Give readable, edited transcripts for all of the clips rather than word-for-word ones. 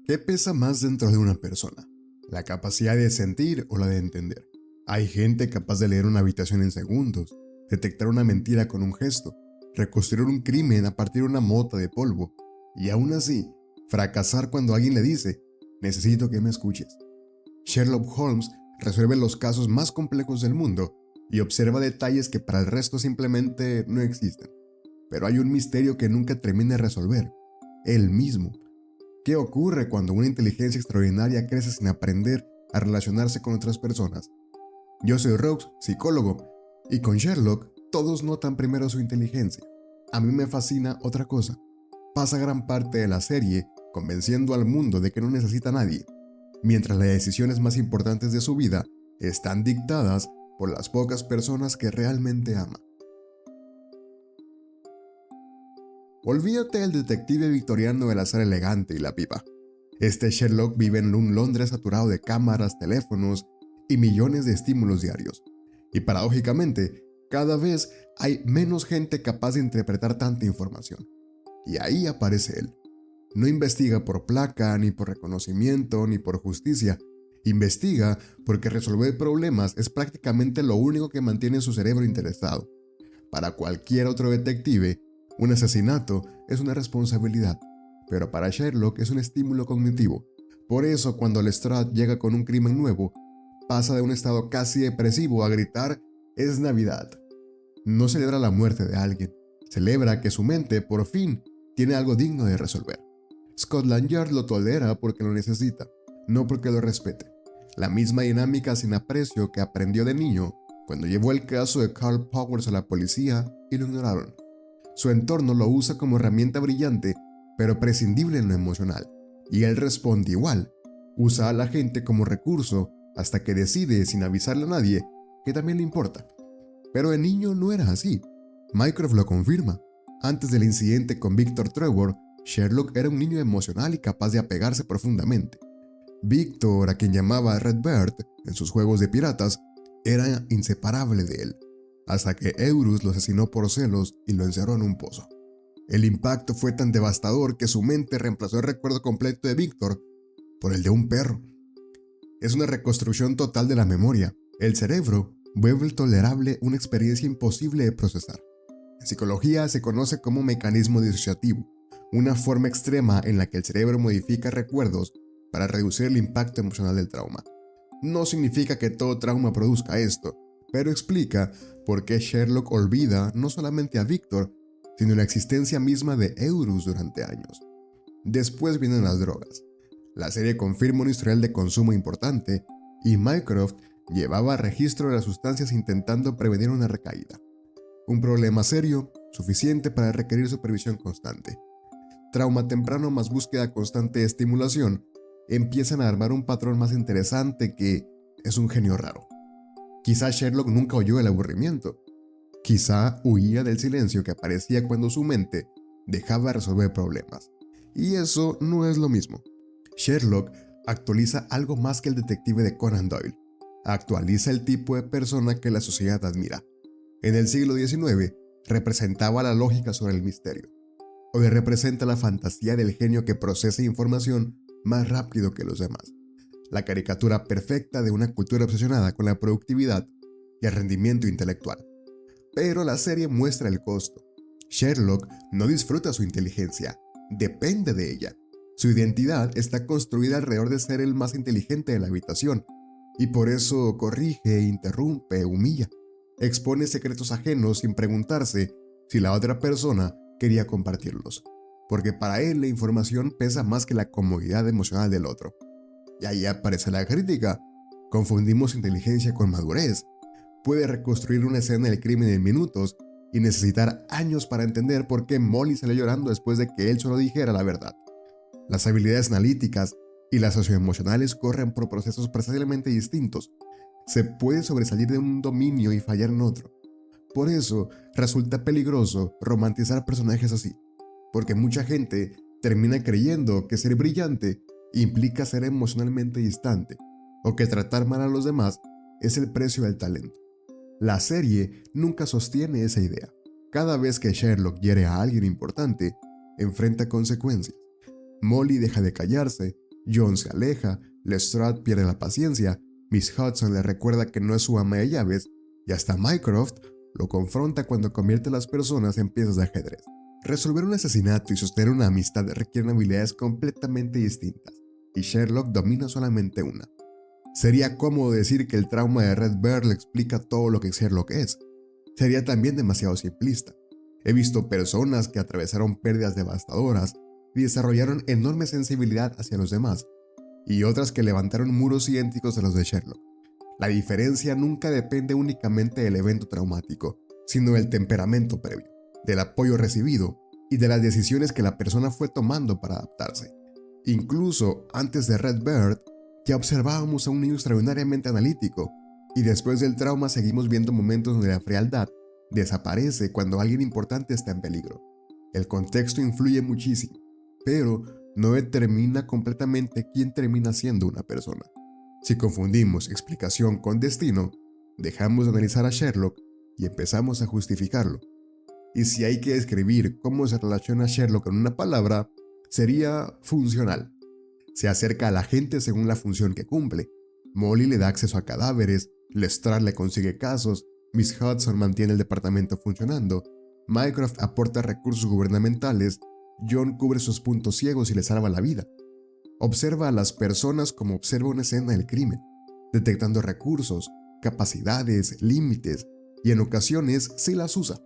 ¿Qué pesa más dentro de una persona? ¿La capacidad de sentir o la de entender? Hay gente capaz de leer una habitación en segundos, detectar una mentira con un gesto, reconstruir un crimen a partir de una mota de polvo, y aún así, fracasar cuando alguien le dice, necesito que me escuches. Sherlock Holmes resuelve los casos más complejos del mundo y observa detalles que para el resto simplemente no existen. Pero hay un misterio que nunca termina de resolver, él mismo. ¿Qué ocurre cuando una inteligencia extraordinaria crece sin aprender a relacionarse con otras personas? Yo soy Rox, psicólogo, y con Sherlock todos notan primero su inteligencia. A mí me fascina otra cosa. Pasa gran parte de la serie convenciendo al mundo de que no necesita a nadie, mientras las decisiones más importantes de su vida están dictadas por las pocas personas que realmente ama. Olvídate del detective victoriano del azar elegante y la pipa. Este Sherlock vive en un Londres saturado de cámaras, teléfonos y millones de estímulos diarios. Y paradójicamente, cada vez hay menos gente capaz de interpretar tanta información. Y ahí aparece él. No investiga por placa, ni por reconocimiento, ni por justicia. Investiga porque resolver problemas es prácticamente lo único que mantiene su cerebro interesado. Para cualquier otro detective, un asesinato es una responsabilidad, pero para Sherlock es un estímulo cognitivo. Por eso, cuando Lestrade llega con un crimen nuevo, pasa de un estado casi depresivo a gritar, ¡es Navidad! No celebra la muerte de alguien, celebra que su mente, por fin, tiene algo digno de resolver. Scotland Yard lo tolera porque lo necesita, no porque lo respete. La misma dinámica sin aprecio que aprendió de niño cuando llevó el caso de Carl Powers a la policía y lo ignoraron. Su entorno lo usa como herramienta brillante, pero prescindible en lo emocional. Y él responde igual. Usa a la gente como recurso hasta que decide, sin avisarle a nadie, que también le importa. Pero de niño no era así. Mycroft lo confirma. Antes del incidente con Victor Trevor, Sherlock era un niño emocional y capaz de apegarse profundamente. Victor, a quien llamaba Redbird en sus juegos de piratas, era inseparable de él, hasta que Eurus lo asesinó por celos y lo encerró en un pozo. El impacto fue tan devastador que su mente reemplazó el recuerdo completo de Victor por el de un perro. Es una reconstrucción total de la memoria. El cerebro vuelve tolerable una experiencia imposible de procesar. En psicología se conoce como mecanismo disociativo, una forma extrema en la que el cerebro modifica recuerdos para reducir el impacto emocional del trauma. No significa que todo trauma produzca esto, pero explica por qué Sherlock olvida no solamente a Victor, sino la existencia misma de Eurus durante años. Después vienen las drogas. La serie confirma un historial de consumo importante y Mycroft llevaba registro de las sustancias intentando prevenir una recaída. Un problema serio, suficiente para requerir supervisión constante. Trauma temprano más búsqueda constante de estimulación empiezan a armar un patrón más interesante que es un genio raro. Quizá Sherlock nunca oyó el aburrimiento. Quizá huía del silencio que aparecía cuando su mente dejaba de resolver problemas. Y eso no es lo mismo. Sherlock actualiza algo más que el detective de Conan Doyle. Actualiza el tipo de persona que la sociedad admira. En el siglo XIX representaba la lógica sobre el misterio. Hoy representa la fantasía del genio que procesa información más rápido que los demás. La caricatura perfecta de una cultura obsesionada con la productividad y el rendimiento intelectual. Pero la serie muestra el costo. Sherlock no disfruta su inteligencia, depende de ella. Su identidad está construida alrededor de ser el más inteligente de la habitación, y por eso corrige, interrumpe, humilla. Expone secretos ajenos sin preguntarse si la otra persona quería compartirlos, porque para él la información pesa más que la comodidad emocional del otro. Y ahí aparece la crítica. Confundimos inteligencia con madurez. Puede reconstruir una escena del crimen en minutos y necesitar años para entender por qué Molly salió llorando después de que él solo dijera la verdad. Las habilidades analíticas y las socioemocionales corren por procesos precisamente distintos. Se puede sobresalir de un dominio y fallar en otro. Por eso resulta peligroso romantizar personajes así, porque mucha gente termina creyendo que ser brillante implica ser emocionalmente distante, o que tratar mal a los demás es el precio del talento. La serie nunca sostiene esa idea. Cada vez que Sherlock hiere a alguien importante, enfrenta consecuencias. Molly deja de callarse, John se aleja, Lestrade pierde la paciencia, Miss Hudson le recuerda que no es su ama de llaves, y hasta Mycroft lo confronta cuando convierte a las personas en piezas de ajedrez. Resolver un asesinato y sostener una amistad requieren habilidades completamente distintas, y Sherlock domina solamente una. Sería cómodo decir que el trauma de Red Bear le explica todo lo que Sherlock es. Sería también demasiado simplista. He visto personas que atravesaron pérdidas devastadoras y desarrollaron enorme sensibilidad hacia los demás, y otras que levantaron muros idénticos a los de Sherlock. La diferencia nunca depende únicamente del evento traumático, sino del temperamento previo, del apoyo recibido y de las decisiones que la persona fue tomando para adaptarse. Incluso antes de Red Bird, ya observábamos a un niño extraordinariamente analítico, y después del trauma seguimos viendo momentos donde la frialdad desaparece cuando alguien importante está en peligro. El contexto influye muchísimo, pero no determina completamente quién termina siendo una persona. Si confundimos explicación con destino, dejamos de analizar a Sherlock y empezamos a justificarlo. Y si hay que describir cómo se relaciona Sherlock en una palabra, sería funcional. Se acerca a la gente según la función que cumple. Molly le da acceso a cadáveres, Lestrade le consigue casos, Miss Hudson mantiene el departamento funcionando, Mycroft aporta recursos gubernamentales, John cubre sus puntos ciegos y le salva la vida. Observa a las personas como observa una escena del crimen, detectando recursos, capacidades, límites, y en ocasiones sí las usa.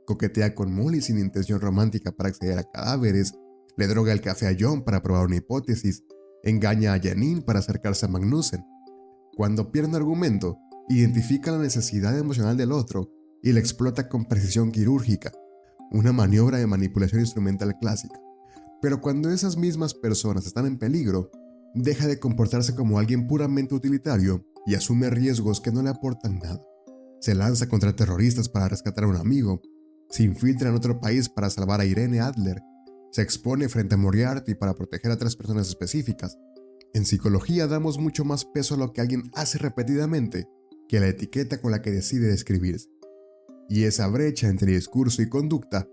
Coquetea con Molly sin intención romántica para acceder a cadáveres, le droga el café a John para probar una hipótesis, engaña a Janine para acercarse a Magnussen. Cuando pierde un argumento, identifica la necesidad emocional del otro y la explota con precisión quirúrgica, una maniobra de manipulación instrumental clásica. Pero cuando esas mismas personas están en peligro, deja de comportarse como alguien puramente utilitario y asume riesgos que no le aportan nada. Se lanza contra terroristas para rescatar a un amigo, se infiltra en otro país para salvar a Irene Adler, se expone frente a Moriarty para proteger a 3 personas específicas. En psicología damos mucho más peso a lo que alguien hace repetidamente que a la etiqueta con la que decide describirse. Y esa brecha entre discurso y conducta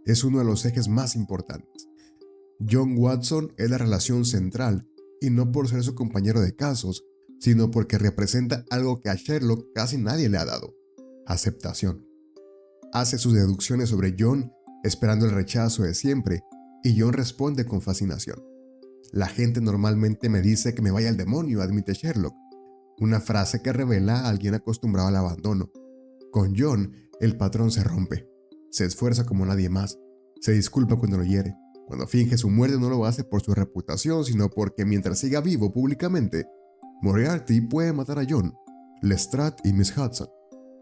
es uno de los ejes más importantes. John Watson es la relación central, y no por ser su compañero de casos, sino porque representa algo que a Sherlock casi nadie le ha dado: aceptación. Hace sus deducciones sobre John esperando el rechazo de siempre, y John responde con fascinación. La gente normalmente me dice que me vaya al demonio, admite Sherlock, una frase que revela a alguien acostumbrado al abandono. Con John, el patrón se rompe, se esfuerza como nadie más, se disculpa cuando lo hiere. Cuando finge su muerte no lo hace por su reputación, sino porque mientras siga vivo públicamente, Moriarty puede matar a John, Lestrade y Miss Hudson.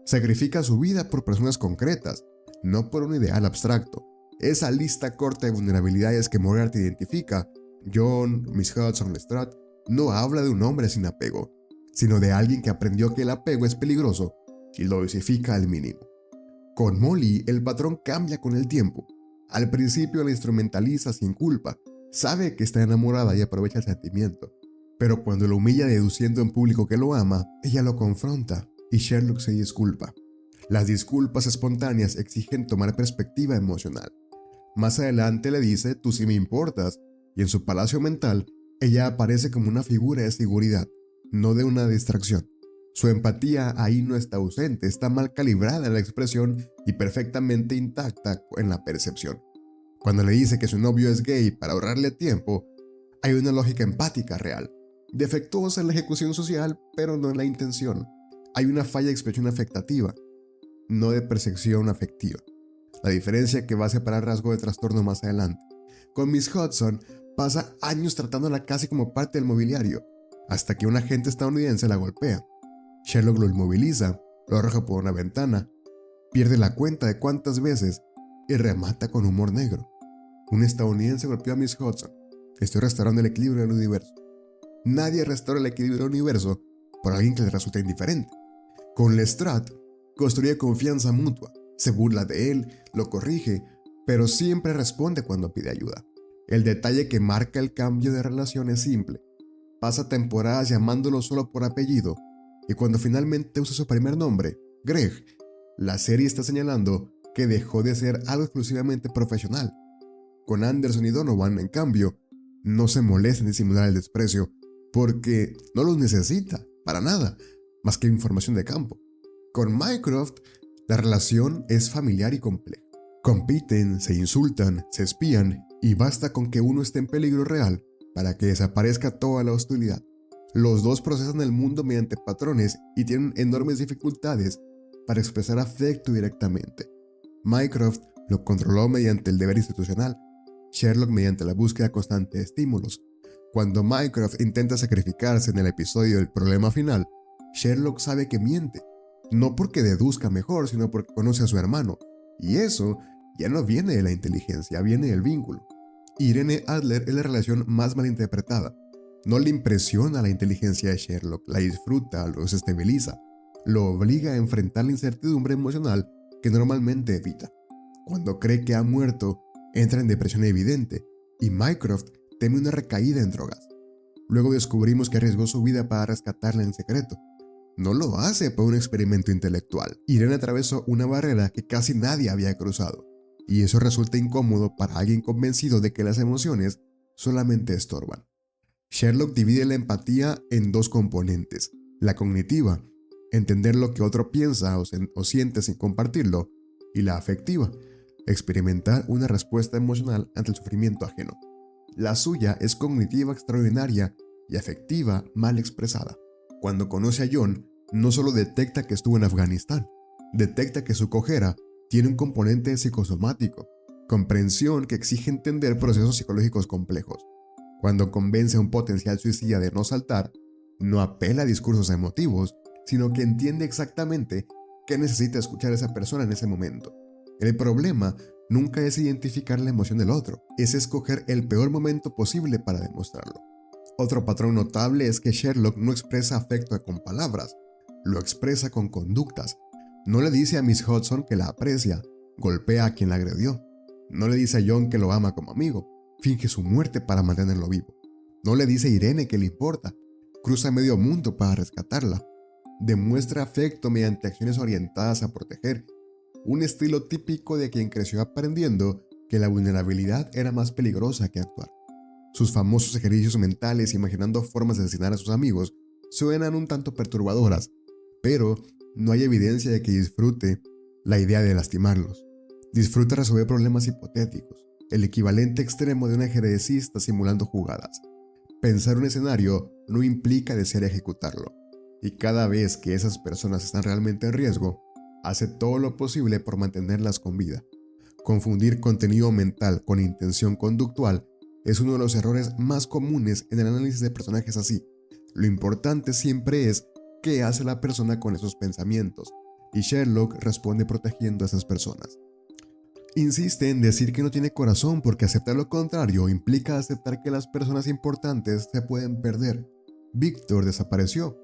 Sacrifica su vida por personas concretas, no por un ideal abstracto. Esa lista corta de vulnerabilidades que Moriarty identifica, John, Miss Hudson, Lestrade, no habla de un hombre sin apego, sino de alguien que aprendió que el apego es peligroso y lo dosifica al mínimo. Con Molly, el patrón cambia con el tiempo. Al principio la instrumentaliza sin culpa, sabe que está enamorada y aprovecha el sentimiento. Pero cuando lo humilla deduciendo en público que lo ama, ella lo confronta y Sherlock se disculpa. Las disculpas espontáneas exigen tomar perspectiva emocional. Más adelante le dice: tú sí me importas, y en su palacio mental, ella aparece como una figura de seguridad, no de una distracción. Su empatía ahí no está ausente, está mal calibrada en la expresión y perfectamente intacta en la percepción. Cuando le dice que su novio es gay para ahorrarle tiempo, hay una lógica empática real, defectuosa en la ejecución social, pero no en la intención. Hay una falla de expresión afectativa, no de percepción afectiva. La diferencia que va a separar rasgo de trastorno más adelante. Con Miss Hudson pasa años tratándola casi como parte del mobiliario, hasta que un agente estadounidense la golpea. Sherlock lo inmoviliza, lo arroja por una ventana, pierde la cuenta de cuántas veces y remata con humor negro. Un estadounidense golpeó a Miss Hudson. Estoy restaurando el equilibrio del universo. Nadie restaura el equilibrio del universo por alguien que le resulta indiferente. Con Lestrade, construye confianza mutua, se burla de él, lo corrige, pero siempre responde cuando pide ayuda. El detalle que marca el cambio de relación es simple. Pasa temporadas llamándolo solo por apellido, y cuando finalmente usa su primer nombre, Greg, la serie está señalando que dejó de ser algo exclusivamente profesional. Con Anderson y Donovan, en cambio, No se molesta en disimular el desprecio porque no los necesita, para nada, más que información de campo. Con Mycroft, la relación es familiar y compleja. Compiten, se insultan, se espían y basta con que uno esté en peligro real para que desaparezca toda la hostilidad. Los dos procesan el mundo mediante patrones y tienen enormes dificultades para expresar afecto directamente. Mycroft lo controló mediante el deber institucional, Sherlock mediante la búsqueda constante de estímulos. Cuando Mycroft intenta sacrificarse en el episodio del problema final, Sherlock sabe que miente, no porque deduzca mejor, sino porque conoce a su hermano, y eso ya no viene de la inteligencia, viene del vínculo. Irene Adler es la relación más malinterpretada. No le impresiona la inteligencia de Sherlock, la disfruta, lo desestabiliza, lo obliga a enfrentar la incertidumbre emocional que normalmente evita. Cuando cree que ha muerto, entra en depresión evidente y Mycroft teme una recaída en drogas. Luego descubrimos que arriesgó su vida para rescatarla en secreto. No lo hace por un experimento intelectual. Irene atravesó una barrera que casi nadie había cruzado, y eso resulta incómodo para alguien convencido de que las emociones solamente estorban. Sherlock divide la empatía en dos componentes: la cognitiva, entender lo que otro piensa o siente sin compartirlo, y la afectiva, experimentar una respuesta emocional ante el sufrimiento ajeno. La suya es cognitiva extraordinaria y afectiva mal expresada. Cuando conoce a John, no solo detecta que estuvo en Afganistán, detecta que su cojera tiene un componente psicosomático, comprensión que exige entender procesos psicológicos complejos. Cuando convence a un potencial suicida de no saltar, no apela a discursos emotivos, sino que entiende exactamente qué necesita escuchar a esa persona en ese momento. El problema nunca es identificar la emoción del otro, es escoger el peor momento posible para demostrarlo. Otro patrón notable es que Sherlock no expresa afecto con palabras, lo expresa con conductas. No le dice a Miss Hudson que la aprecia, golpea a quien la agredió. No le dice a John que lo ama como amigo, finge su muerte para mantenerlo vivo. No le dice a Irene que le importa, cruza medio mundo para rescatarla. Demuestra afecto mediante acciones orientadas a proteger, un estilo típico de quien creció aprendiendo que la vulnerabilidad era más peligrosa que actuar. Sus famosos ejercicios mentales imaginando formas de asesinar a sus amigos suenan un tanto perturbadoras, pero no hay evidencia de que disfrute la idea de lastimarlos. Disfruta resolver problemas hipotéticos, el equivalente extremo de un ajedrecista simulando jugadas. Pensar un escenario no implica desear ejecutarlo, y cada vez que esas personas están realmente en riesgo, hace todo lo posible por mantenerlas con vida. Confundir contenido mental con intención conductual es uno de los errores más comunes en el análisis de personajes así. Lo importante siempre es qué hace la persona con esos pensamientos, y Sherlock responde protegiendo a esas personas. Insiste en decir que no tiene corazón porque aceptar lo contrario implica aceptar que las personas importantes se pueden perder. Victor desapareció.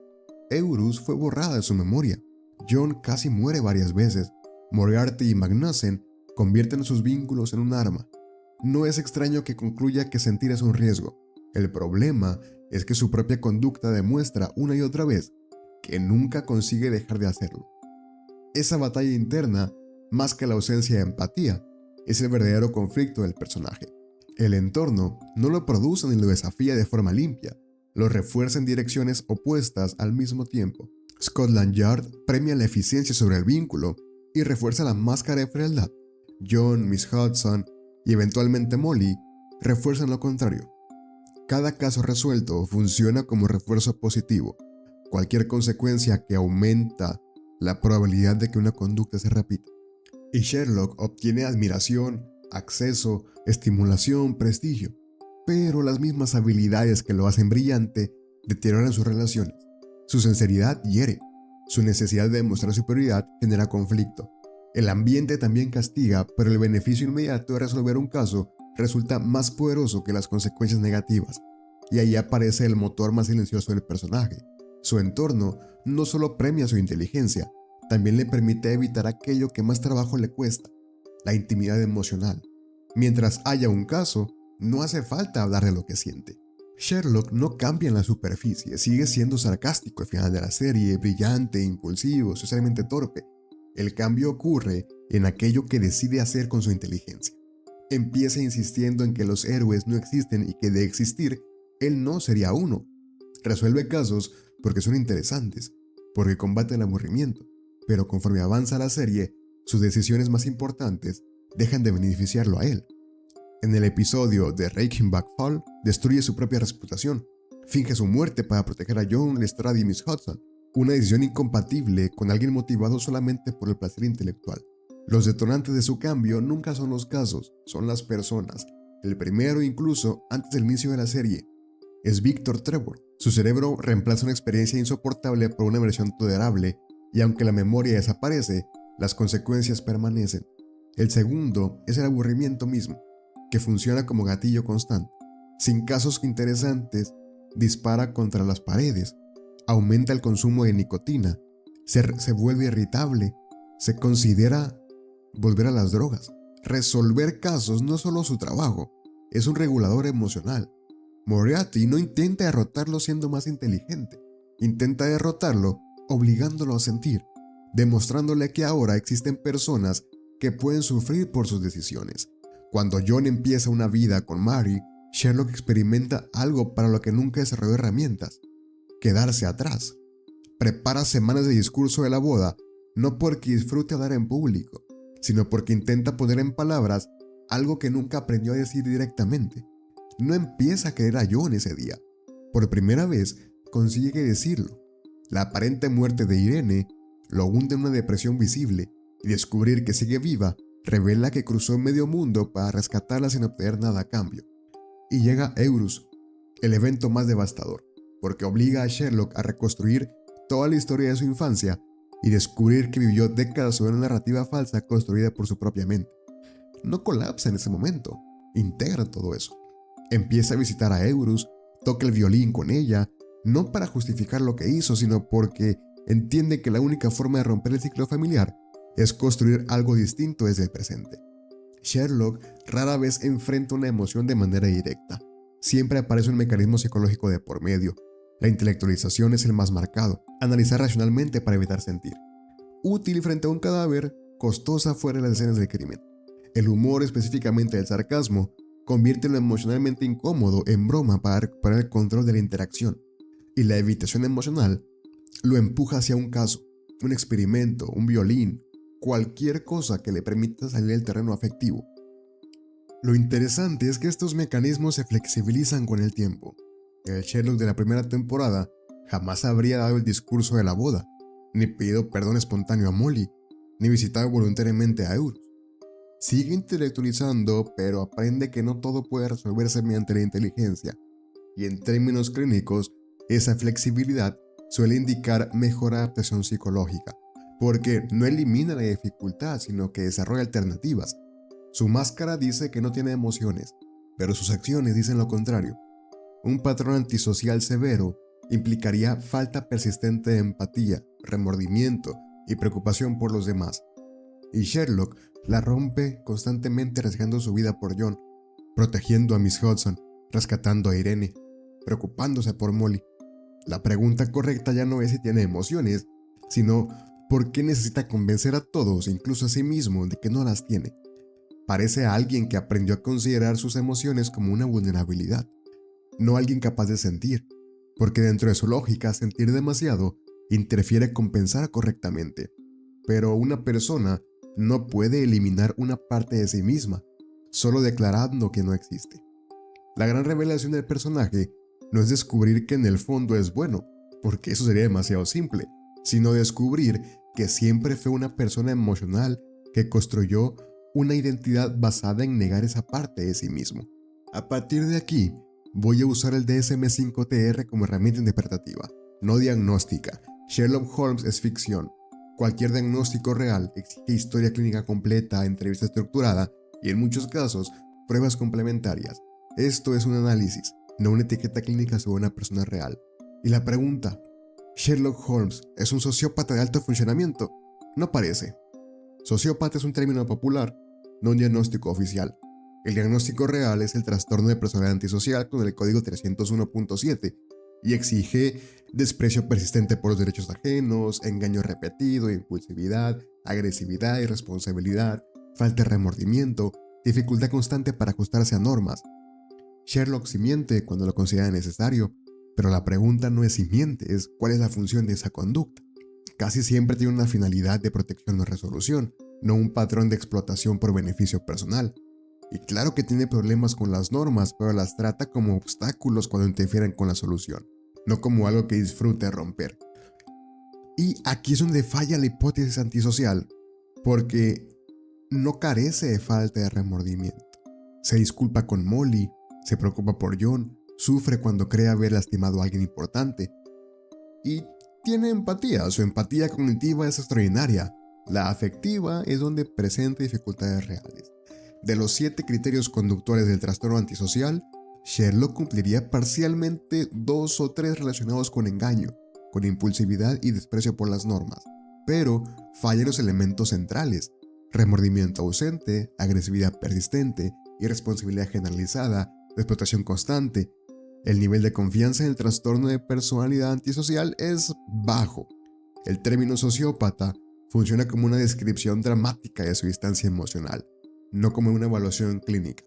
Eurus fue borrada de su memoria. John casi muere varias veces. Moriarty y Magnussen convierten sus vínculos en un arma. No es extraño que concluya que sentir es un riesgo. El problema es que su propia conducta demuestra una y otra vez que nunca consigue dejar de hacerlo. Esa batalla interna, más que la ausencia de empatía, es el verdadero conflicto del personaje. El entorno no lo produce ni lo desafía de forma limpia, lo refuerza en direcciones opuestas al mismo tiempo. Scotland Yard premia la eficiencia sobre el vínculo y refuerza la máscara de frialdad. John, Miss Hudson y eventualmente Molly refuerzan lo contrario. Cada caso resuelto funciona como refuerzo positivo. Cualquier consecuencia que aumenta la probabilidad de que una conducta se repita. Y Sherlock obtiene admiración, acceso, estimulación, prestigio. Pero las mismas habilidades que lo hacen brillante deterioran sus relaciones. Su sinceridad hiere. Su necesidad de demostrar superioridad genera conflicto. El ambiente también castiga, pero el beneficio inmediato de resolver un caso resulta más poderoso que las consecuencias negativas. Y ahí aparece el motor más silencioso del personaje. Su entorno no solo premia su inteligencia, también le permite evitar aquello que más trabajo le cuesta, la intimidad emocional. Mientras haya un caso, no hace falta hablar de lo que siente. Sherlock no cambia en la superficie, sigue siendo sarcástico al final de la serie, brillante, impulsivo, socialmente torpe. El cambio ocurre en aquello que decide hacer con su inteligencia. Empieza insistiendo en que los héroes no existen y que de existir, él no sería uno. Resuelve casos porque son interesantes, porque combate el aburrimiento, pero conforme avanza la serie, sus decisiones más importantes dejan de beneficiarlo a él. En el episodio de Reichenbach Fall, destruye su propia reputación, finge su muerte para proteger a John, Lestrade y Miss Hudson, una decisión incompatible con alguien motivado solamente por el placer intelectual. Los detonantes de su cambio nunca son los casos, son las personas. El primero, incluso antes del inicio de la serie, es Victor Trevor. Su cerebro reemplaza una experiencia insoportable por una versión tolerable, y aunque la memoria desaparece, las consecuencias permanecen. El segundo es el aburrimiento mismo, que funciona como gatillo constante. Sin casos interesantes, dispara contra las paredes, aumenta el consumo de nicotina, se vuelve irritable, se considera volver a las drogas. Resolver casos no es solo su trabajo, es un regulador emocional. Moriarty no intenta derrotarlo siendo más inteligente, intenta derrotarlo obligándolo a sentir, demostrándole que ahora existen personas que pueden sufrir por sus decisiones. Cuando John empieza una vida con Mary, Sherlock experimenta algo para lo que nunca desarrolló herramientas: quedarse atrás. Prepara semanas de discurso de la boda, no porque disfrute hablar en público, sino porque intenta poner en palabras algo que nunca aprendió a decir directamente. No empieza a querer a John ese día. Por primera vez consigue decirlo. La aparente muerte de Irene lo hunde en una depresión visible, y descubrir que sigue viva revela que cruzó medio mundo para rescatarla sin obtener nada a cambio. Y llega Eurus, el evento más devastador, porque obliga a Sherlock a reconstruir toda la historia de su infancia y descubrir que vivió décadas sobre una narrativa falsa construida por su propia mente. No colapsa en ese momento, integra todo eso. Empieza a visitar a Eurus, toca el violín con ella, no para justificar lo que hizo, sino porque entiende que la única forma de romper el ciclo familiar es construir algo distinto desde el presente. Sherlock rara vez enfrenta una emoción de manera directa. Siempre aparece un mecanismo psicológico de por medio. La intelectualización es el más marcado, analizar racionalmente para evitar sentir. Útil frente a un cadáver, costosa fuera de las escenas del crimen. El humor, específicamente el sarcasmo, convierte lo emocionalmente incómodo en broma para recuperar el control de la interacción. Y la evitación emocional lo empuja hacia un caso, un experimento, un violín, cualquier cosa que le permita salir del terreno afectivo. Lo interesante es que estos mecanismos se flexibilizan con el tiempo. El Sherlock de la primera temporada jamás habría dado el discurso de la boda, ni pedido perdón espontáneo a Molly, ni visitado voluntariamente a Eurus. Sigue intelectualizando, pero aprende que no todo puede resolverse mediante la inteligencia, y en términos clínicos, esa flexibilidad suele indicar mejor adaptación psicológica, porque no elimina la dificultad, sino que desarrolla alternativas. Su máscara dice que no tiene emociones, pero sus acciones dicen lo contrario. Un patrón antisocial severo implicaría falta persistente de empatía, remordimiento y preocupación por los demás. Y Sherlock la rompe constantemente arriesgando su vida por John, protegiendo a Miss Hudson, rescatando a Irene, preocupándose por Molly. La pregunta correcta ya no es si tiene emociones, sino por qué necesita convencer a todos, incluso a sí mismo, de que no las tiene. Parece a alguien que aprendió a considerar sus emociones como una vulnerabilidad, no alguien capaz de sentir, porque dentro de su lógica sentir demasiado interfiere con pensar correctamente. Pero una persona no puede eliminar una parte de sí misma, solo declarando que no existe. La gran revelación del personaje no es descubrir que en el fondo es bueno, porque eso sería demasiado simple, sino descubrir que siempre fue una persona emocional que construyó una identidad basada en negar esa parte de sí mismo. A partir de aquí, voy a usar el DSM-5TR como herramienta interpretativa, no diagnóstica. Sherlock Holmes es ficción. Cualquier diagnóstico real exige historia clínica completa, entrevista estructurada y, en muchos casos, pruebas complementarias. Esto es un análisis, no una etiqueta clínica sobre una persona real. Y la pregunta, ¿Sherlock Holmes es un sociópata de alto funcionamiento? No parece. Sociópata es un término popular, no un diagnóstico oficial. El diagnóstico real es el trastorno de personalidad antisocial con el código 301.7 y exige desprecio persistente por los derechos ajenos, engaño repetido, impulsividad, agresividad, irresponsabilidad, falta de remordimiento, dificultad constante para ajustarse a normas. Sherlock sí miente cuando lo considera necesario, pero la pregunta no es si miente, es cuál es la función de esa conducta. Casi siempre tiene una finalidad de protección o resolución, no un patrón de explotación por beneficio personal. Y claro que tiene problemas con las normas, pero las trata como obstáculos cuando interfieren con la solución, no como algo que disfrute romper. Y aquí es donde falla la hipótesis antisocial, porque no carece de falta de remordimiento. Se disculpa con Molly, se preocupa por John, sufre cuando cree haber lastimado a alguien importante. Y tiene empatía, su empatía cognitiva es extraordinaria. La afectiva es donde presenta dificultades reales. De los 7 criterios conductores del trastorno antisocial, Sherlock cumpliría parcialmente 2 o 3 relacionados con engaño, con impulsividad y desprecio por las normas, pero fallan los elementos centrales: remordimiento ausente, agresividad persistente, irresponsabilidad generalizada, explotación constante. El nivel de confianza en el trastorno de personalidad antisocial es bajo. El término sociópata funciona como una descripción dramática de su distancia emocional, no como una evaluación clínica.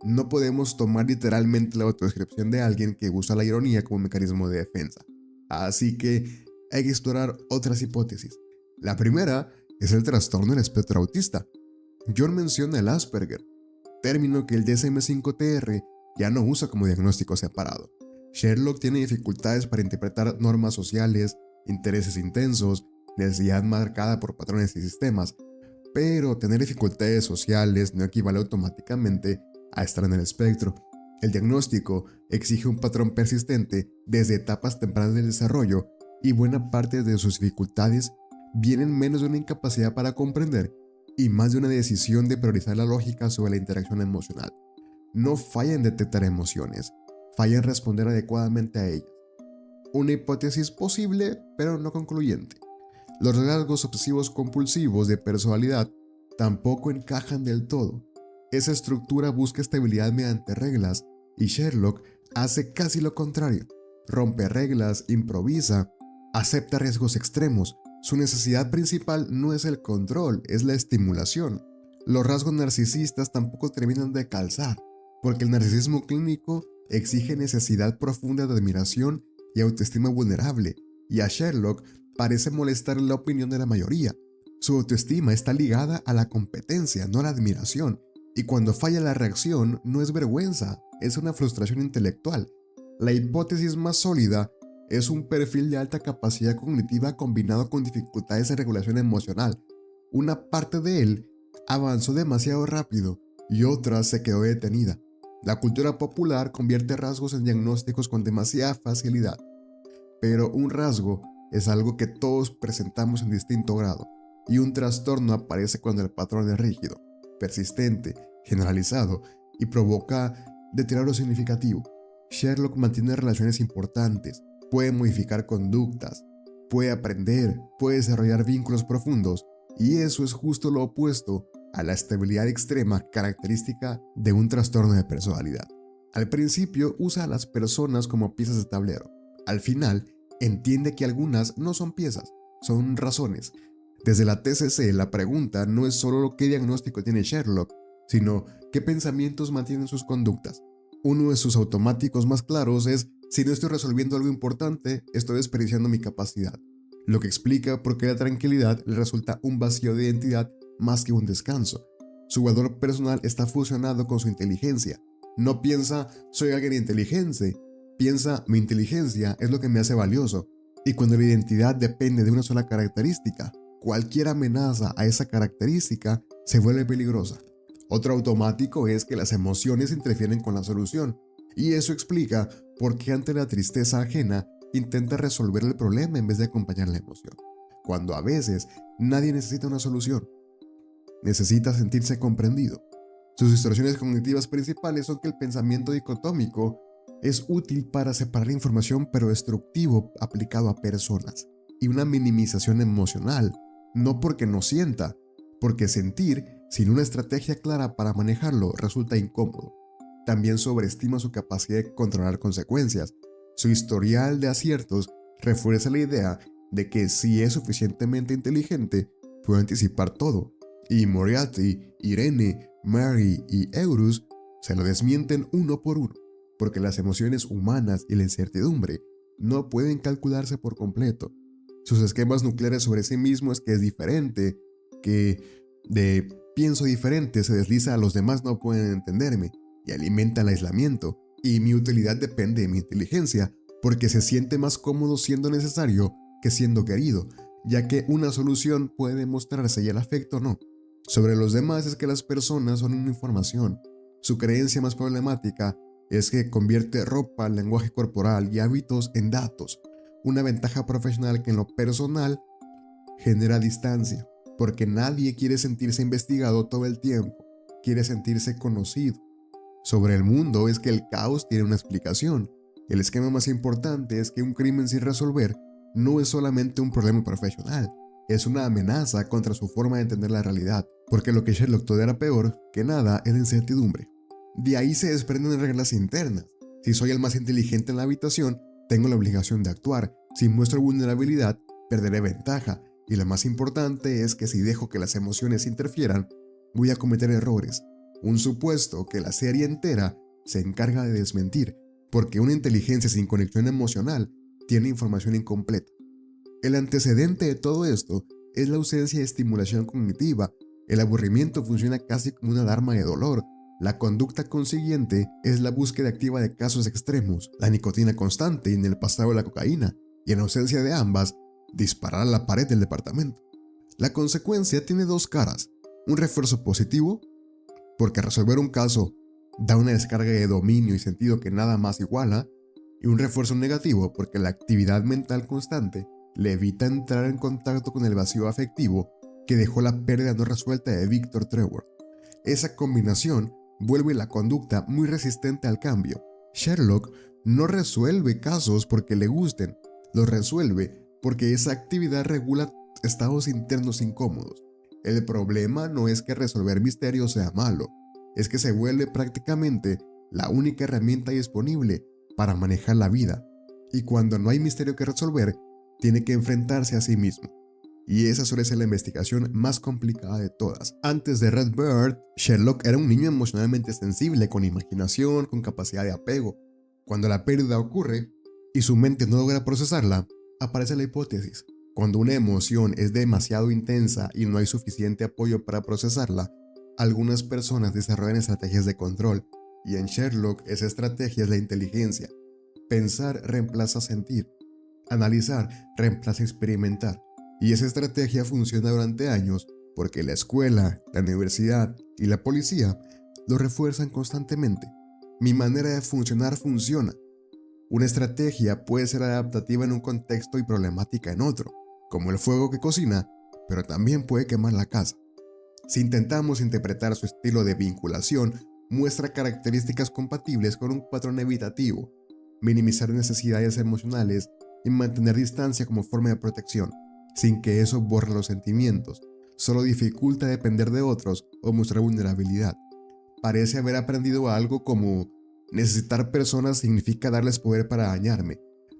No podemos tomar literalmente la autodescripción de alguien que usa la ironía como mecanismo de defensa. Así que hay que explorar otras hipótesis. La primera es el trastorno del espectro autista. John menciona el Asperger, término que el DSM-5-TR ya no usa como diagnóstico separado. Sherlock tiene dificultades para interpretar normas sociales, intereses intensos, necesidad marcada por patrones y sistemas, pero tener dificultades sociales no equivale automáticamente a estar en el espectro. El diagnóstico exige un patrón persistente desde etapas tempranas del desarrollo, y buena parte de sus dificultades vienen menos de una incapacidad para comprender y más de una decisión de priorizar la lógica sobre la interacción emocional. No falla en detectar emociones, falla en responder adecuadamente a ellas. Una hipótesis posible, pero no concluyente. Los rasgos obsesivos compulsivos de personalidad tampoco encajan del todo. Esa estructura busca estabilidad mediante reglas, y Sherlock hace casi lo contrario. Rompe reglas, improvisa, acepta riesgos extremos. Su necesidad principal no es el control, es la estimulación. Los rasgos narcisistas tampoco terminan de calzar, porque el narcisismo clínico exige necesidad profunda de admiración y autoestima vulnerable, y a Sherlock parece molestar la opinión de la mayoría. Su autoestima está ligada a la competencia, no a la admiración, y cuando falla la reacción no es vergüenza, es una frustración intelectual. La hipótesis más sólida es un perfil de alta capacidad cognitiva combinado con dificultades de regulación emocional. Una parte de él avanzó demasiado rápido y otra se quedó detenida. La cultura popular convierte rasgos en diagnósticos con demasiada facilidad, pero un rasgo es algo que todos presentamos en distinto grado, y un trastorno aparece cuando el patrón es rígido, persistente, generalizado y provoca deterioro significativo. Sherlock mantiene relaciones importantes, puede modificar conductas, puede aprender, puede desarrollar vínculos profundos, y eso es justo lo opuesto a la estabilidad extrema característica de un trastorno de personalidad. Al principio usa a las personas como piezas de tablero. Al final entiende que algunas no son piezas, son razones. Desde la TCC, la pregunta no es solo qué diagnóstico tiene Sherlock, sino qué pensamientos mantienen sus conductas. Uno de sus automáticos más claros es: si no estoy resolviendo algo importante, estoy desperdiciando mi capacidad. Lo que explica por qué la tranquilidad le resulta un vacío de identidad más que un descanso. Su valor personal está fusionado con su inteligencia. No piensa soy alguien inteligente, piensa mi inteligencia es lo que me hace valioso. Y cuando la identidad depende de una sola característica, cualquier amenaza a esa característica se vuelve peligrosa. Otro automático es que las emociones interfieren con la solución, y eso explica por qué ante la tristeza ajena intenta resolver el problema en vez de acompañar la emoción, cuando a veces nadie necesita una solución, necesita sentirse comprendido. Sus distorsiones cognitivas principales son que el pensamiento dicotómico es útil para separar información, pero destructivo aplicado a personas, y una minimización emocional, no porque no sienta, porque sentir sin una estrategia clara para manejarlo resulta incómodo. También sobreestima su capacidad de controlar consecuencias. Su historial de aciertos refuerza la idea de que si es suficientemente inteligente, puede anticipar todo. Y Moriarty, Irene, Mary y Eurus se lo desmienten uno por uno, porque las emociones humanas y la incertidumbre no pueden calcularse por completo. Sus esquemas nucleares sobre sí mismo es que es diferente, que de pienso diferente se desliza a los demás no pueden entenderme y alimenta el aislamiento, y mi utilidad depende de mi inteligencia, porque se siente más cómodo siendo necesario que siendo querido, ya que una solución puede demostrarse y el afecto no. Sobre los demás es que las personas son una información. Su creencia más problemática es que convierte ropa, lenguaje corporal y hábitos en datos, una ventaja profesional que en lo personal genera distancia, porque nadie quiere sentirse investigado todo el tiempo, quiere sentirse conocido. Sobre el mundo es que el caos tiene una explicación. El esquema más importante es que un crimen sin resolver no es solamente un problema profesional, es una amenaza contra su forma de entender la realidad, porque lo que Sherlock tolera peor que nada es la incertidumbre. De ahí se desprenden reglas internas. Si soy el más inteligente en la habitación, tengo la obligación de actuar. Si muestro vulnerabilidad, perderé ventaja. Y lo más importante es que si dejo que las emociones interfieran, voy a cometer errores. Un supuesto que la serie entera se encarga de desmentir, porque una inteligencia sin conexión emocional tiene información incompleta. El antecedente de todo esto es la ausencia de estimulación cognitiva. El aburrimiento funciona casi como una alarma de dolor. La conducta consiguiente es la búsqueda activa de casos extremos, la nicotina constante y en el pasado la cocaína, y en ausencia de ambas, disparar a la pared del departamento. La consecuencia tiene dos caras: un refuerzo positivo, porque resolver un caso da una descarga de dominio y sentido que nada más iguala, y un refuerzo negativo porque la actividad mental constante le evita entrar en contacto con el vacío afectivo que dejó la pérdida no resuelta de Victor Trevor. Esa combinación vuelve la conducta muy resistente al cambio. Sherlock no resuelve casos porque le gusten, los resuelve porque esa actividad regula estados internos incómodos. El problema no es que resolver misterios sea malo, es que se vuelve prácticamente la única herramienta disponible para manejar la vida. Y cuando no hay misterio que resolver, tiene que enfrentarse a sí mismo. Y esa suele ser la investigación más complicada de todas. Antes de Red Bird, Sherlock era un niño emocionalmente sensible, con imaginación, con capacidad de apego. Cuando la pérdida ocurre y su mente no logra procesarla, aparece la hipótesis. Cuando una emoción es demasiado intensa y no hay suficiente apoyo para procesarla, algunas personas desarrollan estrategias de control, y en Sherlock esa estrategia es la inteligencia. Pensar reemplaza sentir. Analizar reemplaza experimentar. Y esa estrategia funciona durante años porque la escuela, la universidad y la policía lo refuerzan constantemente. Mi manera de funcionar funciona. Una estrategia puede ser adaptativa en un contexto y problemática en otro, como el fuego que cocina, pero también puede quemar la casa. Si intentamos interpretar su estilo de vinculación, muestra características compatibles con un patrón evitativo, minimizar necesidades emocionales y mantener distancia como forma de protección, sin que eso borre los sentimientos. Solo dificulta depender de otros o mostrar vulnerabilidad. Parece haber aprendido algo como: necesitar personas significa darles poder para dañarme,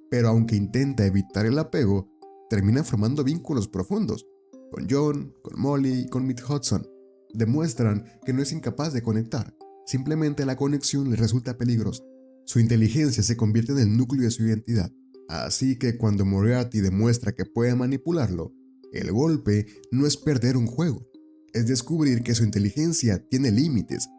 pero aunque intenta evitar el apego, termina formando vínculos profundos. Con John, con Molly y con Mick Hudson. Demuestran que no es incapaz de conectar, simplemente la conexión le resulta peligrosa. Su inteligencia se convierte en el núcleo de su identidad. Así que cuando Moriarty demuestra que puede manipularlo, el golpe no es perder un juego, es descubrir que su inteligencia tiene límites.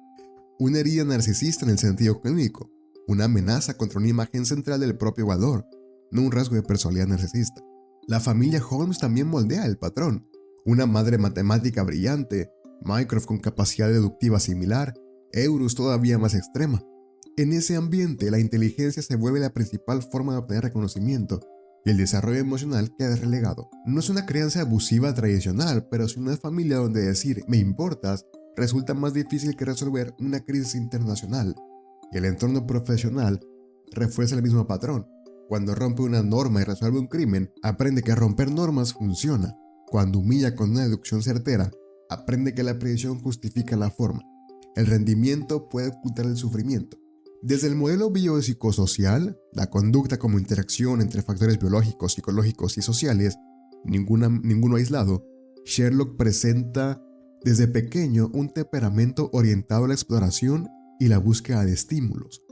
Una herida narcisista en el sentido clínico, una amenaza contra una imagen central del propio valor, no un rasgo de personalidad narcisista. La familia Holmes también moldea el patrón. Una madre matemática brillante, Mycroft con capacidad deductiva similar, Eurus todavía más extrema. En ese ambiente, la inteligencia se vuelve la principal forma de obtener reconocimiento y el desarrollo emocional queda relegado. No es una crianza abusiva tradicional, pero es una familia donde decir "me importas" resulta más difícil que resolver una crisis internacional. Y el entorno profesional refuerza el mismo patrón. Cuando rompe una norma y resuelve un crimen, aprende que romper normas funciona. Cuando humilla con una deducción certera, aprende que la precisión justifica la forma. El rendimiento puede ocultar el sufrimiento. Desde el modelo biopsicosocial, la conducta como interacción entre factores biológicos, psicológicos y sociales, ninguno aislado, Sherlock presenta Desde pequeño, un temperamento orientado a la exploración y la búsqueda de estímulos,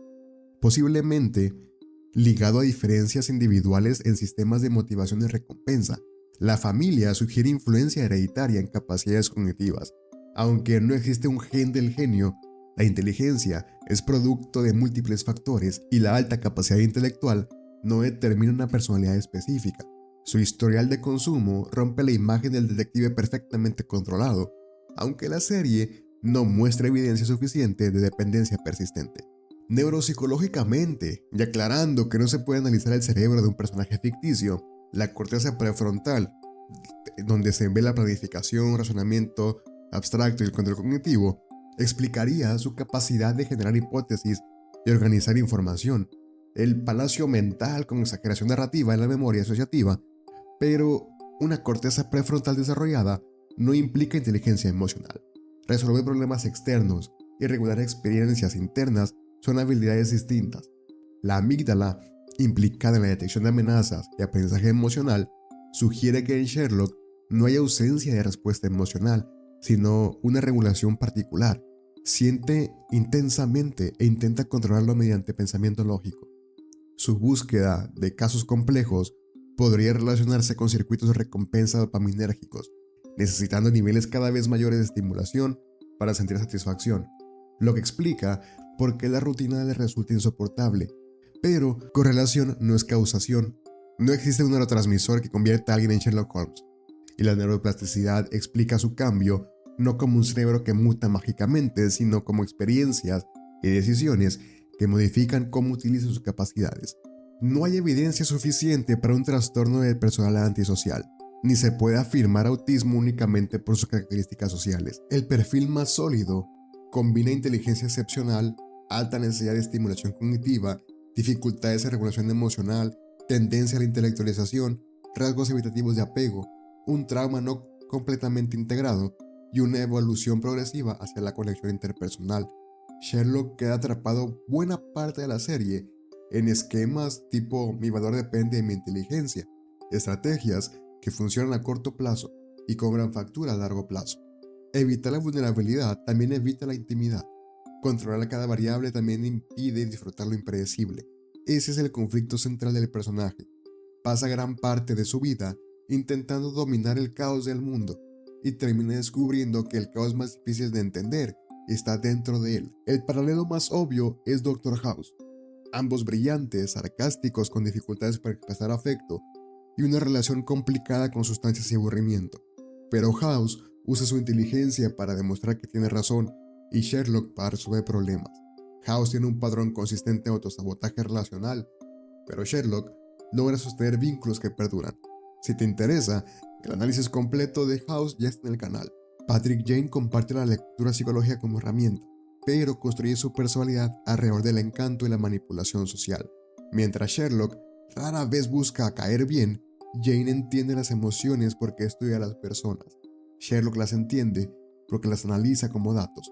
posiblemente ligado a diferencias individuales en sistemas de motivación y recompensa. La familia sugiere influencia hereditaria en capacidades cognitivas. Aunque no existe un gen del genio, la inteligencia es producto de múltiples factores y la alta capacidad intelectual no determina una personalidad específica. Su historial de consumo rompe la imagen del detective perfectamente controlado, aunque la serie no muestra evidencia suficiente de dependencia persistente. Neuropsicológicamente, y aclarando que no se puede analizar el cerebro de un personaje ficticio, la corteza prefrontal, donde se ve la planificación, razonamiento abstracto y el control cognitivo, explicaría su capacidad de generar hipótesis y organizar información. El palacio mental con exageración narrativa en la memoria asociativa, pero una corteza prefrontal desarrollada no implica inteligencia emocional. Resolver problemas externos y regular experiencias internas son habilidades distintas. La amígdala, implicada en la detección de amenazas y aprendizaje emocional, sugiere que en Sherlock no hay ausencia de respuesta emocional, sino una regulación particular. Siente intensamente e intenta controlarlo mediante pensamiento lógico. Su búsqueda de casos complejos podría relacionarse con circuitos de recompensa dopaminérgicos, necesitando niveles cada vez mayores de estimulación para sentir satisfacción, lo que explica por qué la rutina le resulta insoportable. Pero correlación no es causación. No existe un neurotransmisor que convierta a alguien en Sherlock Holmes, y la neuroplasticidad explica su cambio no como un cerebro que muta mágicamente, sino como experiencias y decisiones que modifican cómo utiliza sus capacidades. No hay evidencia suficiente para un trastorno de personalidad antisocial, ni se puede afirmar autismo únicamente por sus características sociales. El perfil más sólido combina inteligencia excepcional, alta necesidad de estimulación cognitiva, dificultades de regulación emocional, tendencia a la intelectualización, rasgos evitativos de apego, un trauma no completamente integrado y una evolución progresiva hacia la conexión interpersonal. Sherlock queda atrapado buena parte de la serie en esquemas tipo mi valor depende de mi inteligencia, estrategias que funcionan a corto plazo y cobran factura a largo plazo. Evitar la vulnerabilidad también evita la intimidad. Controlar cada variable también impide disfrutar lo impredecible. Ese es el conflicto central del personaje. Pasa gran parte de su vida intentando dominar el caos del mundo y termina descubriendo que el caos más difícil de entender está dentro de él. El paralelo más obvio es Doctor House. Ambos brillantes, sarcásticos, con dificultades para expresar afecto y una relación complicada con sustancias y aburrimiento. Pero House usa su inteligencia para demostrar que tiene razón y Sherlock para resolver problemas. House tiene un patrón consistente de autosabotaje relacional, pero Sherlock logra sostener vínculos que perduran. Si te interesa, el análisis completo de House ya está en el canal. Patrick Jane comparte la lectura psicológica como herramienta, pero construye su personalidad alrededor del encanto y la manipulación social. Mientras Sherlock rara vez busca caer bien, Jane entiende las emociones porque estudia a las personas. Sherlock las entiende porque las analiza como datos.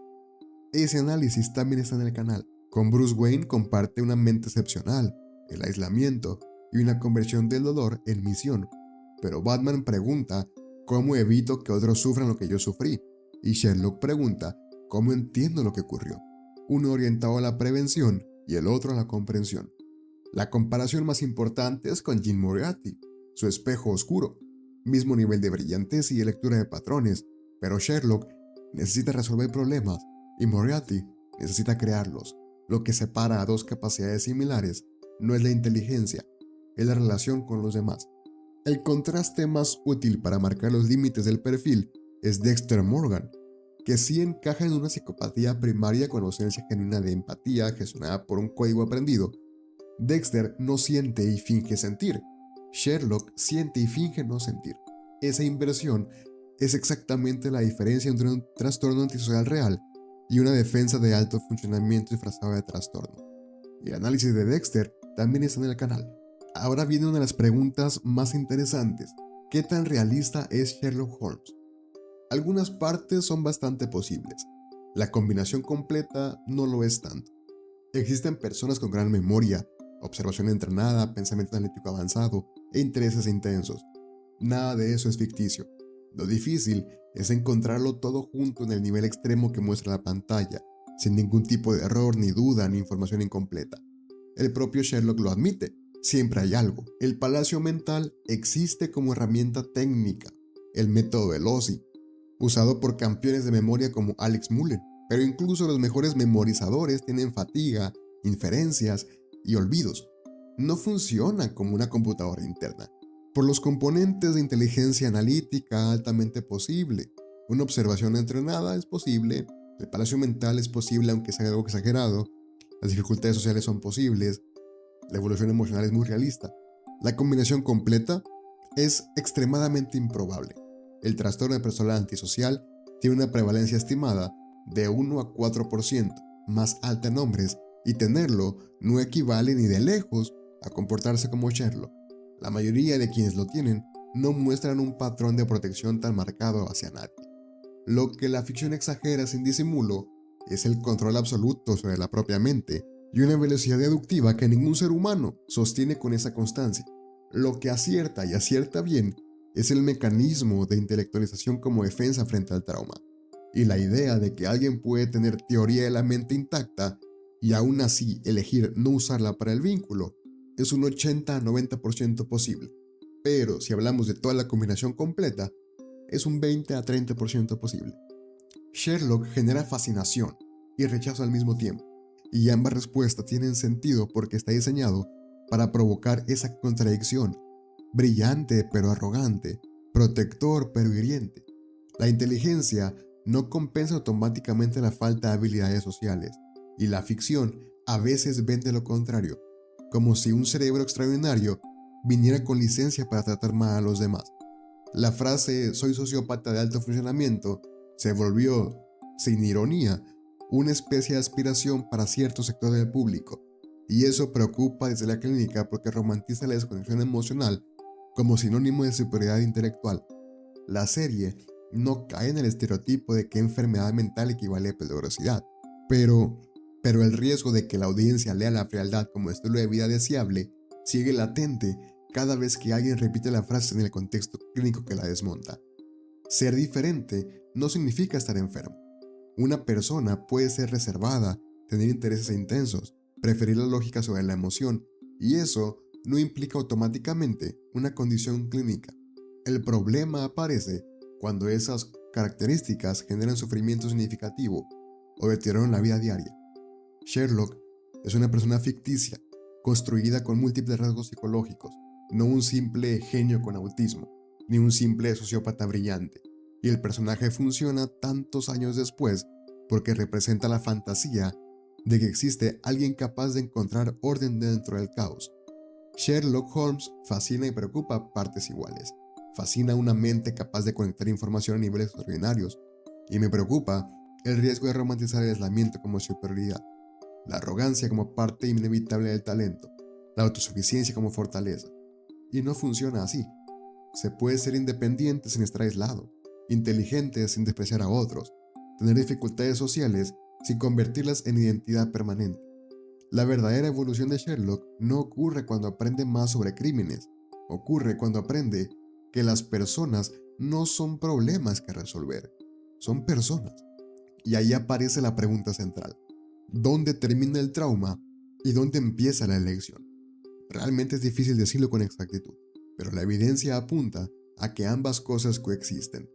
Ese análisis también está en el canal. Con Bruce Wayne comparte una mente excepcional, el aislamiento y una conversión del dolor en misión. Pero Batman pregunta, ¿cómo evito que otros sufran lo que yo sufrí? Y Sherlock pregunta, ¿cómo entiendo lo que ocurrió? Uno orientado a la prevención y el otro a la comprensión. La comparación más importante es con Jim Moriarty, su espejo oscuro, mismo nivel de brillantez y de lectura de patrones, pero Sherlock necesita resolver problemas y Moriarty necesita crearlos. Lo que separa a dos capacidades similares no es la inteligencia, es la relación con los demás. El contraste más útil para marcar los límites del perfil es Dexter Morgan, que sí encaja en una psicopatía primaria con ausencia genuina de empatía gestionada por un código aprendido. Dexter no siente y finge sentir. Sherlock siente y finge no sentir. Esa inversión es exactamente la diferencia entre un trastorno antisocial real y una defensa de alto funcionamiento disfrazado de trastorno. Y el análisis de Dexter también está en el canal. Ahora viene una de las preguntas más interesantes. ¿Qué tan realista es Sherlock Holmes? Algunas partes son bastante posibles. La combinación completa no lo es tanto. Existen personas con gran memoria, observación entrenada, pensamiento analítico avanzado e intereses intensos. Nada de eso es ficticio. Lo difícil es encontrarlo todo junto en el nivel extremo que muestra la pantalla, sin ningún tipo de error, ni duda, ni información incompleta. El propio Sherlock lo admite, siempre hay algo. El palacio mental existe como herramienta técnica, el método de Lossy, usado por campeones de memoria como Alex Mullen, pero incluso los mejores memorizadores tienen fatiga, inferencias y olvidos. No funciona como una computadora interna. Por los componentes de inteligencia analítica altamente posible. Una observación entrenada es posible, el palacio mental es posible aunque sea algo exagerado, las dificultades sociales son posibles, la evolución emocional es muy realista. La combinación completa es extremadamente improbable. El trastorno de personalidad antisocial tiene una prevalencia estimada de 1 a 4%, más alta en hombres, y tenerlo no equivale ni de lejos a comportarse como Sherlock. La mayoría de quienes lo tienen no muestran un patrón de protección tan marcado hacia nadie. Lo que la ficción exagera sin disimulo es el control absoluto sobre la propia mente y una velocidad deductiva que ningún ser humano sostiene con esa constancia. Lo que acierta y acierta bien es el mecanismo de intelectualización como defensa frente al trauma. Y la idea de que alguien puede tener teoría de la mente intacta y aún así elegir no usarla para el vínculo es un 80 a 90% posible. Pero si hablamos de toda la combinación completa, es un 20 a 30% posible. Sherlock genera fascinación y rechazo al mismo tiempo, y ambas respuestas tienen sentido porque está diseñado para provocar esa contradicción, brillante pero arrogante, protector pero hiriente. La inteligencia no compensa automáticamente la falta de habilidades sociales, y la ficción a veces vende lo contrario, como si un cerebro extraordinario viniera con licencia para tratar mal a los demás. La frase "soy sociópata de alto funcionamiento" se volvió, sin ironía, una especie de aspiración para cierto sector del público, y eso preocupa desde la clínica porque romantiza la desconexión emocional como sinónimo de superioridad intelectual. La serie no cae en el estereotipo de que enfermedad mental equivale a peligrosidad, pero el riesgo de que la audiencia lea la frialdad como estilo de vida deseable sigue latente cada vez que alguien repite la frase en el contexto clínico que la desmonta. Ser diferente no significa estar enfermo. Una persona puede ser reservada, tener intereses intensos, preferir la lógica sobre la emoción, y eso no implica automáticamente una condición clínica. El problema aparece cuando esas características generan sufrimiento significativo o deterioran la vida diaria. Sherlock es una persona ficticia, construida con múltiples rasgos psicológicos, no un simple genio con autismo, ni un simple sociópata brillante. Y el personaje funciona tantos años después porque representa la fantasía de que existe alguien capaz de encontrar orden dentro del caos. Sherlock Holmes fascina y preocupa a partes iguales. Fascina una mente capaz de conectar información a niveles extraordinarios, y me preocupa el riesgo de romantizar el aislamiento como superioridad, la arrogancia como parte inevitable del talento, la autosuficiencia como fortaleza. Y no funciona así. Se puede ser independiente sin estar aislado, inteligente sin despreciar a otros, tener dificultades sociales sin convertirlas en identidad permanente. La verdadera evolución de Sherlock no ocurre cuando aprende más sobre crímenes, ocurre cuando aprende que las personas no son problemas que resolver, son personas. Y ahí aparece la pregunta central: ¿dónde termina el trauma y dónde empieza la elección? Realmente es difícil decirlo con exactitud, pero la evidencia apunta a que ambas cosas coexisten.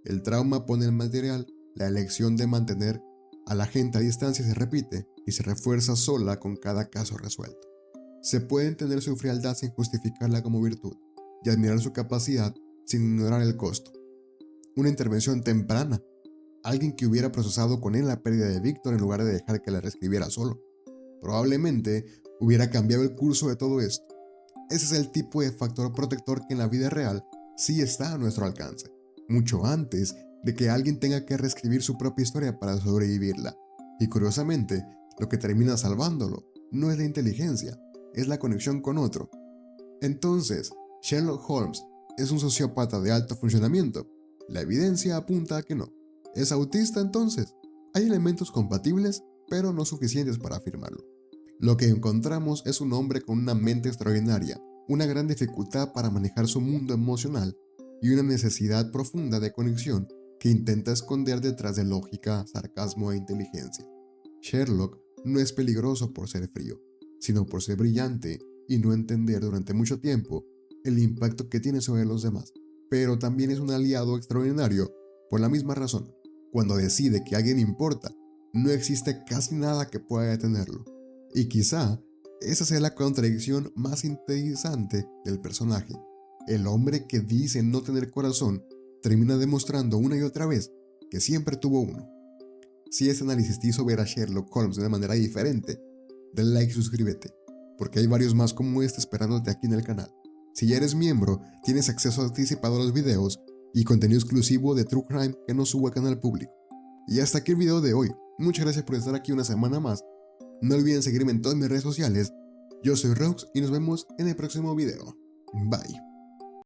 El trauma pone el material, la elección de mantener a la gente a distancia se repite y se refuerza sola con cada caso resuelto. Se puede entender su frialdad sin justificarla como virtud y admirar su capacidad sin ignorar el costo. Una intervención temprana, alguien que hubiera procesado con él la pérdida de Víctor en lugar de dejar que la reescribiera solo, probablemente hubiera cambiado el curso de todo esto. Ese es el tipo de factor protector que en la vida real sí está a nuestro alcance, mucho antes de que alguien tenga que reescribir su propia historia para sobrevivirla. Y curiosamente, lo que termina salvándolo no es la inteligencia, es la conexión con otro. Entonces, Sherlock Holmes es un sociópata de alto funcionamiento. La evidencia apunta a que no. ¿Es autista entonces? Hay elementos compatibles, pero no suficientes para afirmarlo. Lo que encontramos es un hombre con una mente extraordinaria, una gran dificultad para manejar su mundo emocional y una necesidad profunda de conexión que intenta esconder detrás de lógica, sarcasmo e inteligencia. Sherlock no es peligroso por ser frío, sino por ser brillante y no entender durante mucho tiempo el impacto que tiene sobre los demás. Pero también es un aliado extraordinario por la misma razón. Cuando decide que alguien importa, no existe casi nada que pueda detenerlo. Y quizá esa sea la contradicción más interesante del personaje. El hombre que dice no tener corazón termina demostrando una y otra vez que siempre tuvo uno. Si este análisis te hizo ver a Sherlock Holmes de una manera diferente, dale like y suscríbete, porque hay varios más como este esperándote aquí en el canal. Si ya eres miembro, tienes acceso anticipado a los videos y contenido exclusivo de True Crime que no subo al canal público. Y hasta aquí el video de hoy. Muchas gracias por estar aquí una semana más. No olviden seguirme en todas mis redes sociales. Yo soy Rox y nos vemos en el próximo video. Bye.